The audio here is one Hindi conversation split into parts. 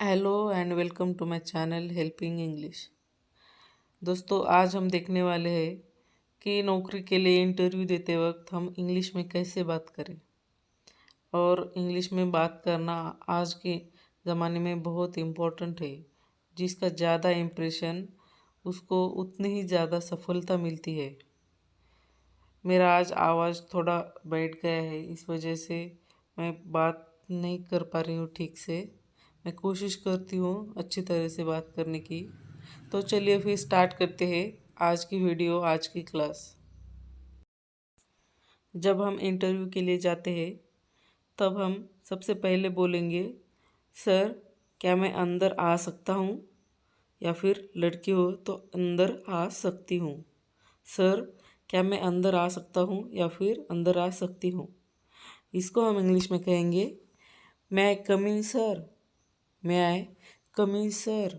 Hello and welcome to my channel helping English. दोस्तों, आज हम देखने वाले हैं कि नौकरी के लिए इंटरव्यू देते वक्त हम इंग्लिश में कैसे बात करें। और इंग्लिश में बात करना आज के ज़माने में बहुत इम्पोर्टेंट है। जिसका ज़्यादा इम्प्रेशन उसको उतनी ही ज़्यादा सफलता मिलती है। मेरा आज आवाज़ थोड़ा बैठ गया है, इस वजह से मैं बात नहीं कर पा रही हूँ ठीक से। मैं कोशिश करती हूँ अच्छी तरह से बात करने की। तो चलिए फिर स्टार्ट करते हैं आज की वीडियो, आज की क्लास। जब हम इंटरव्यू के लिए जाते हैं तब हम सबसे पहले बोलेंगे, सर क्या मैं अंदर आ सकता हूँ, या फिर लड़की हो तो अंदर आ सकती हूँ। सर क्या मैं अंदर आ सकता हूँ या फिर अंदर आ सकती हूँ। इसको हम इंग्लिश में कहेंगे, मे आई कम इन सर, मे आई कम इन सर।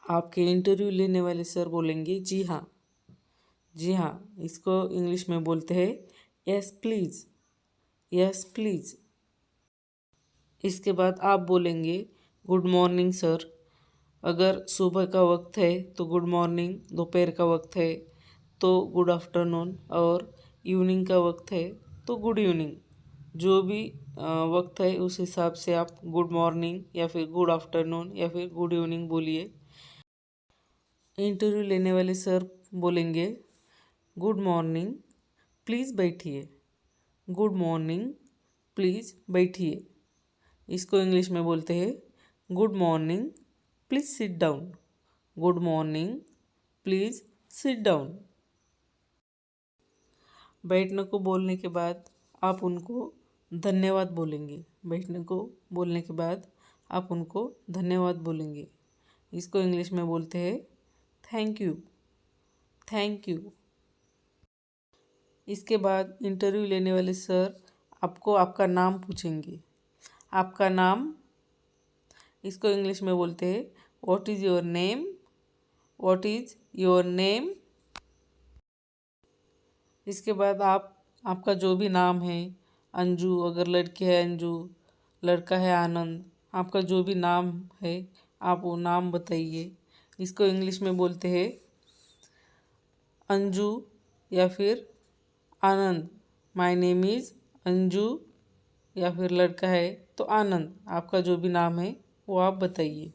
आपके इंटरव्यू लेने वाले सर बोलेंगे, जी हाँ, जी हाँ। इसको इंग्लिश में बोलते हैं, यस प्लीज़, यस प्लीज़। इसके बाद आप बोलेंगे, गुड मॉर्निंग सर। अगर सुबह का वक्त है तो गुड मॉर्निंग, दोपहर का वक्त है तो गुड आफ्टरनून, और इवनिंग का वक्त है तो गुड इवनिंग। जो भी वक्त है उस हिसाब से आप गुड मॉर्निंग या फिर गुड आफ्टरनून या फिर गुड इवनिंग बोलिए। इंटरव्यू लेने वाले सर बोलेंगे, गुड मॉर्निंग, प्लीज़ बैठिए। गुड मॉर्निंग, प्लीज़ बैठिए। इसको इंग्लिश में बोलते हैं, good morning, please sit down. Good morning, please sit down. बैठने को बोलने के बाद आप उनको धन्यवाद बोलेंगे। बैठने को बोलने के बाद आप उनको धन्यवाद बोलेंगे। इसको इंग्लिश में बोलते हैं, थैंक यू, थैंक यू। इसके बाद इंटरव्यू लेने वाले सर आपको आपका नाम पूछेंगे। आपका नाम, इसको इंग्लिश में बोलते हैं, what is your name, what is your name. इसके बाद आपका जो भी नाम है, अंजू अगर लड़की है अंजू, लड़का है आनंद, आपका जो भी नाम है आप वो नाम बताइए। इसको इंग्लिश में बोलते हैं, अंजू या फिर आनंद। माय नेम इज़ अंजू, या फिर लड़का है तो आनंद। आपका जो भी नाम है वो आप बताइए।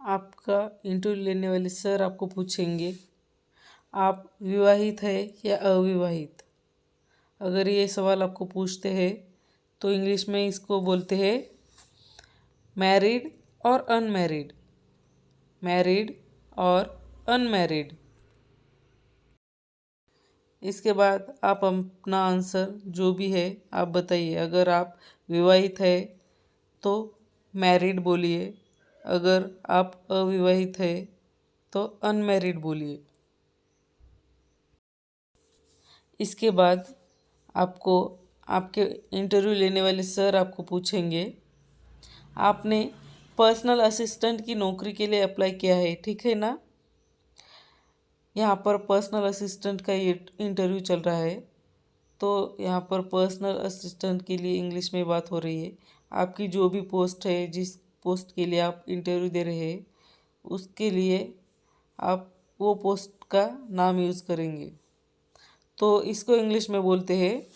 आपका इंटरव्यू लेने वाले सर आपको पूछेंगे, आप विवाहित है या अविवाहित। अगर ये सवाल आपको पूछते हैं तो इंग्लिश में इसको बोलते हैं, मैरिड और अनमैरिड, मैरिड और अनमैरिड। इसके बाद आप अपना आंसर जो भी है आप बताइए। अगर आप विवाहित है तो मैरिड बोलिए, अगर आप अविवाहित है तो अनमैरिड बोलिए। इसके बाद आपको आपके इंटरव्यू लेने वाले सर आपको पूछेंगे, आपने पर्सनल असिस्टेंट की नौकरी के लिए अप्लाई किया है, ठीक है ना। यहाँ पर पर्सनल असिस्टेंट का ये इंटरव्यू चल रहा है। तो यहाँ पर पर्सनल असिस्टेंट के लिए इंग्लिश में बात हो रही है। आपकी जो भी पोस्ट है, जिस पोस्ट के लिए आप इंटरव्यू दे रहे हैं, उसके लिए आप वो पोस्ट का नाम यूज़ करेंगे। तो इसको इंग्लिश में बोलते हैं,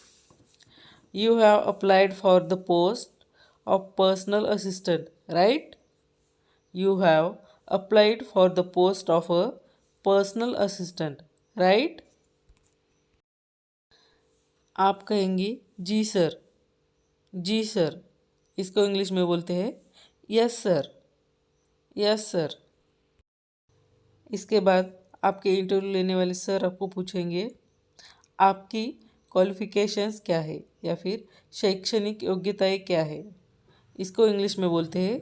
you have applied for the post of personal assistant, right. You have applied for the post of a personal assistant, right. आप कहेंगे, जी सर, जी सर। इसको इंग्लिश में बोलते हैं, यस सर, यस सर। इसके बाद आपके इंटरव्यू लेने वाले सर आपको पूछेंगे, आपकी क्वालिफ़िकेशंस क्या है, या फिर शैक्षणिक योग्यताएं क्या है। इसको इंग्लिश में बोलते हैं,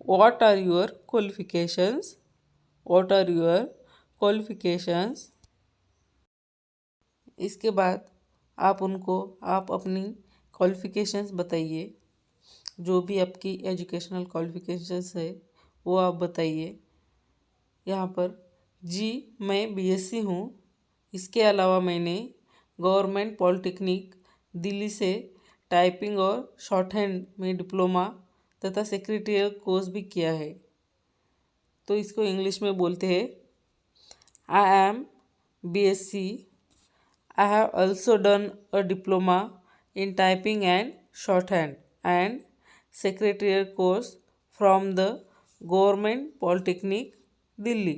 what are your qualifications, what are your qualifications. इसके बाद आप अपनी क्वालिफ़िकेशंस बताइए। जो भी आपकी एजुकेशनल क्वालिफ़िकेशंस है वो आप बताइए। यहाँ पर जी मैं बीएससी हूँ। इसके अलावा मैंने गवर्नमेंट पॉलिटेक्निक दिल्ली से टाइपिंग और शॉर्ट हैंड में डिप्लोमा तथा सेक्रेटरियल कोर्स भी किया है। तो इसको इंग्लिश में बोलते हैं I am BSc। I have also done a diploma in typing and shorthand and secretarial course from the Government Polytechnic, Delhi.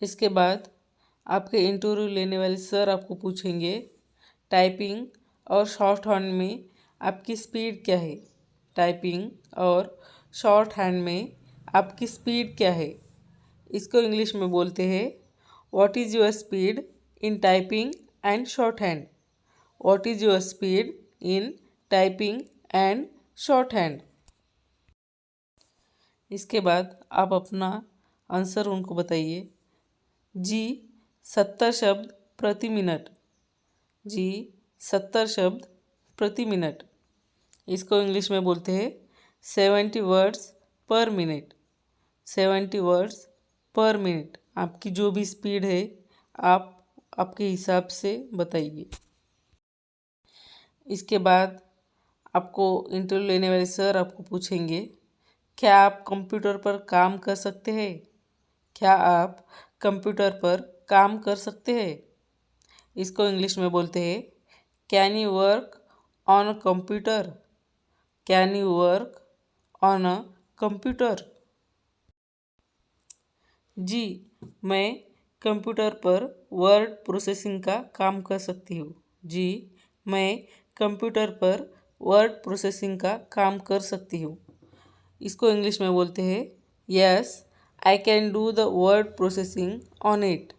इसके बाद आपके इंटरव्यू लेने वाले सर आपको पूछेंगे टाइपिंग और शॉर्ट हैंड में आपकी स्पीड क्या है। टाइपिंग और शॉर्ट हैंड में आपकी स्पीड क्या है। इसको इंग्लिश में बोलते हैं what is your speed in typing and short hand. What is your speed in typing and short hand. इसके बाद आप अपना आंसर उनको बताइए। जी 70 शब्द प्रति मिनट। जी 70 शब्द प्रति मिनट। इसको इंग्लिश में बोलते हैं 70 वर्ड्स पर मिनट। 70 वर्ड्स पर मिनट। आपकी जो भी स्पीड है आप आपके हिसाब से बताइए। इसके बाद आपको इंटरव्यू लेने वाले सर आपको पूछेंगे क्या आप कंप्यूटर पर काम कर सकते हैं। क्या आप कंप्यूटर पर काम कर सकते हैं। इसको इंग्लिश में बोलते हैं can you work on a computer. Can you work on a computer. जी मैं कंप्यूटर पर वर्ड प्रोसेसिंग का काम कर सकती हूँ। जी मैं कंप्यूटर पर वर्ड प्रोसेसिंग का काम कर सकती हूँ। इसको इंग्लिश में बोलते हैं yes I can do the word processing on it.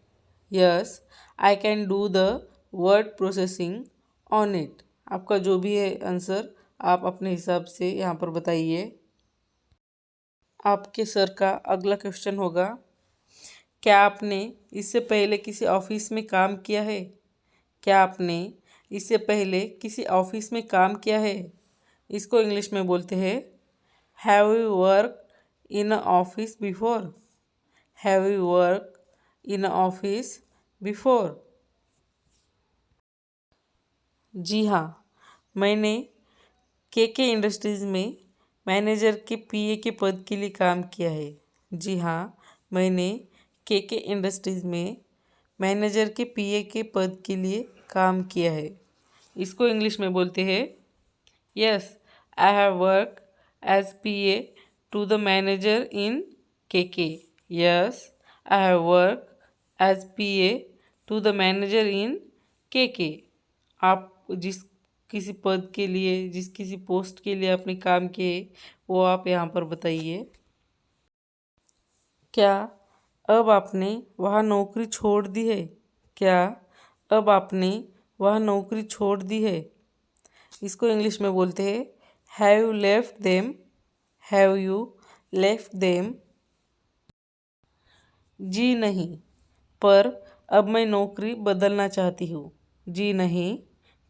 Yes I can do the word processing on it. आपका जो भी है आंसर आप अपने हिसाब से यहाँ पर बताइए। आपके सर का अगला क्वेश्चन होगा क्या आपने इससे पहले किसी ऑफिस में काम किया है। क्या आपने इससे पहले किसी ऑफिस में काम किया है। इसको इंग्लिश में बोलते हैं have you work in a office before. Have you work in a office before. जी हाँ मैंने के इंडस्ट्रीज़ में मैनेजर के PA के पद के लिए काम किया है। जी हाँ मैंने के इंडस्ट्रीज़ में मैनेजर के PA के पद के लिए काम किया है। इसको इंग्लिश में बोलते हैं yes I have work as PA to the manager in K. Yes I have work as PA to the manager in K. आप जिस किसी पद के लिए जिस किसी पोस्ट के लिए आपने काम किए वो आप यहाँ पर बताइए। क्या अब आपने वह नौकरी छोड़ दी है। क्या अब आपने वह नौकरी छोड़ दी है। इसको इंग्लिश में बोलते हैं have you left them. Have you left them. जी नहीं पर अब मैं नौकरी बदलना चाहती हूँ। जी नहीं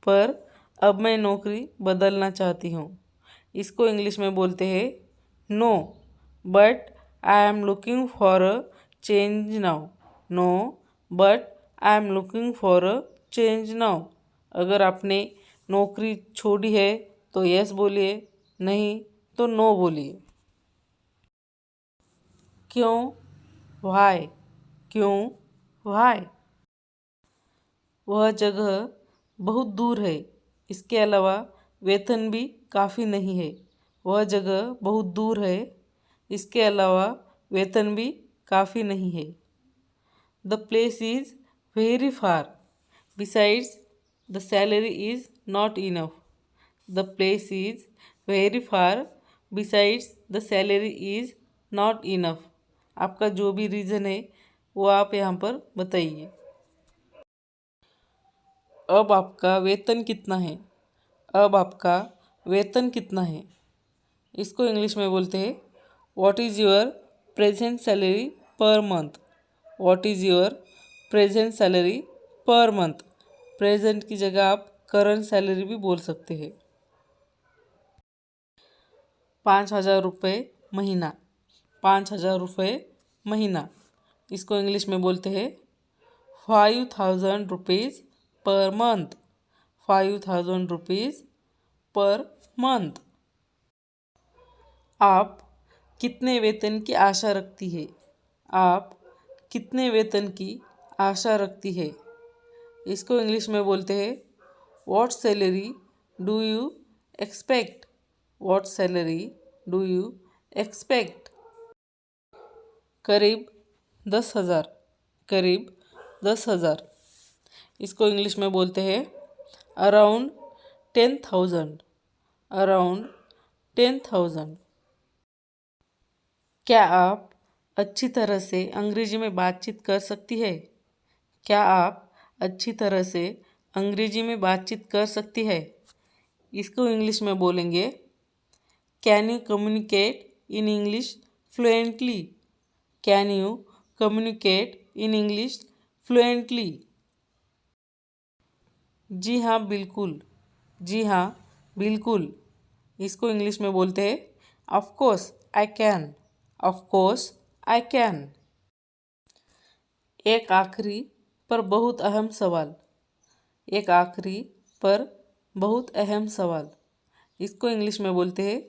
पर अब मैं नौकरी बदलना चाहती हूँ। इसको इंग्लिश में बोलते हैं no but I am looking for a change now. No but I am looking for a change now. अगर आपने नौकरी छोड़ी है तो यस बोलिए नहीं तो नो बोलिए। क्यों व्हाई। क्यों व्हाई। वह जगह बहुत दूर है। इसके अलावा वेतन भी काफ़ी नहीं है। वह जगह बहुत दूर है। इसके अलावा वेतन भी काफ़ी नहीं है। The place is very far besides the salary is not enough. The place is very far besides the salary is not enough. आपका जो भी रीज़न है वो आप यहाँ पर बताइए। अब आपका वेतन कितना है। अब आपका वेतन कितना है। इसको इंग्लिश में बोलते हैं what is your present salary per month. What is your present salary per month. Present की जगह आप करंट सैलरी भी बोल सकते हैं। 5,000 रुपये महीना। 5,000 रुपये महीना। इसको इंग्लिश में बोलते हैं 5,000 rupees per month. ₹5,000 per month. आप कितने वेतन की आशा रखती है? आप कितने वेतन की आशा रखती है? इसको इंग्लिश में बोलते हैं what salary do you expect? What salary do you expect? करीब 10,000। करीब 10,000। इसको इंग्लिश में बोलते हैं अराउंड 10,000। अराउंड 10,000। क्या आप अच्छी तरह से अंग्रेजी में बातचीत कर सकती है? क्या आप अच्छी तरह से अंग्रेजी में बातचीत कर सकती है? इसको इंग्लिश में बोलेंगे can you communicate in English fluently? Can you communicate in English fluently? जी हाँ बिल्कुल। जी हाँ बिल्कुल। इसको इंग्लिश में बोलते हैं of course I can. Of course I can. एक आखिरी पर बहुत अहम सवाल। एक आखिरी पर बहुत अहम सवाल। इसको इंग्लिश में बोलते हैं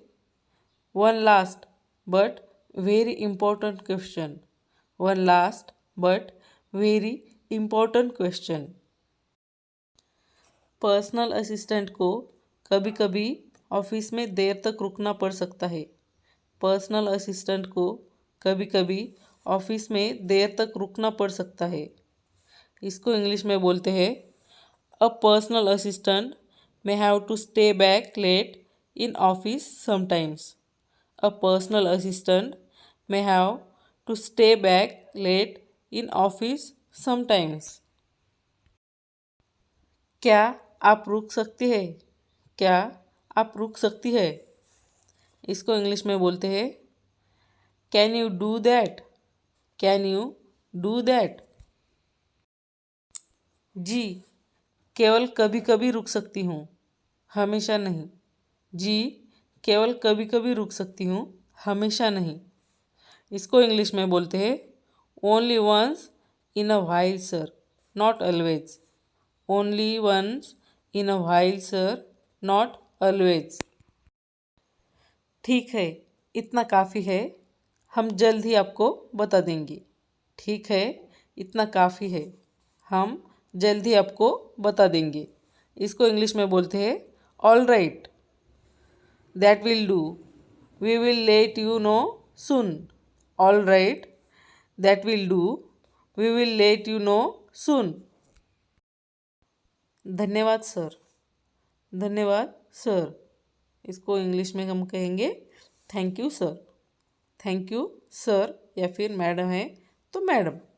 one last but very important question. One last but very important question. Personal assistant को कभी कभी ऑफिस में देर तक रुकना पड़ सकता है। पर्सनल असिस्टेंट को कभी कभी ऑफिस में देर तक रुकना पड़ सकता है। इसको इंग्लिश में बोलते हैं a personal assistant may have to stay back late in office sometimes. A personal assistant may have to stay back late in office sometimes. क्या आप रुक सकती है? क्या आप रुक सकती है? इसको इंग्लिश में बोलते हैं can you do that? Can you do that? जी केवल कभी कभी रुक सकती हूँ, हमेशा नहीं। जी केवल कभी कभी रुक सकती हूँ, हमेशा नहीं। इसको इंग्लिश में बोलते हैं only once in a while sir, not always. Only once in a while sir, not always. ठीक है, इतना काफ़ी है। हम जल्द ही आपको बता देंगे। ठीक है, इतना काफ़ी है। हम जल्द ही आपको बता देंगे। इसको इंग्लिश में बोलते हैं all right, that will do, we will let you know soon. All right, that will do, we will let you know soon. धन्यवाद सर। धन्यवाद सर। इसको इंग्लिश में हम कहेंगे thank you sir. Thank you sir, या फिर मैडम है तो मैडम।